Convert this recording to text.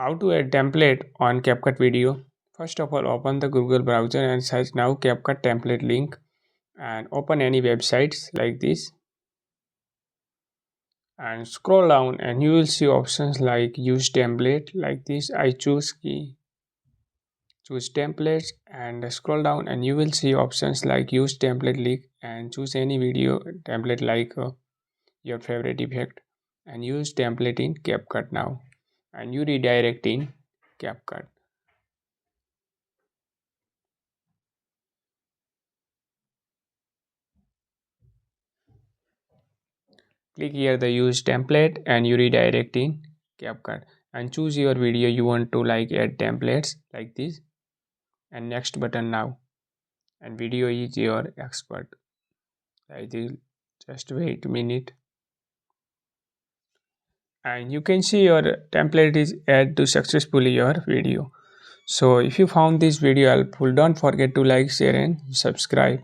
How to add template on CapCut video. First of all, open the Google browser and search now CapCut template link and open any websites like this and scroll down and you will see options like use template like this. I choose templates and scroll down and you will see options like use template link and choose any video template like your favorite effect and use template in CapCut now and you redirect in CapCut. Click here the use template and you redirect in CapCut and choose your video you want to like add templates like this and next button now and video is your expert like this. Just wait a minute and you can see your template is add to successfully your video. So if you found this video helpful, don't forget to like, share and subscribe.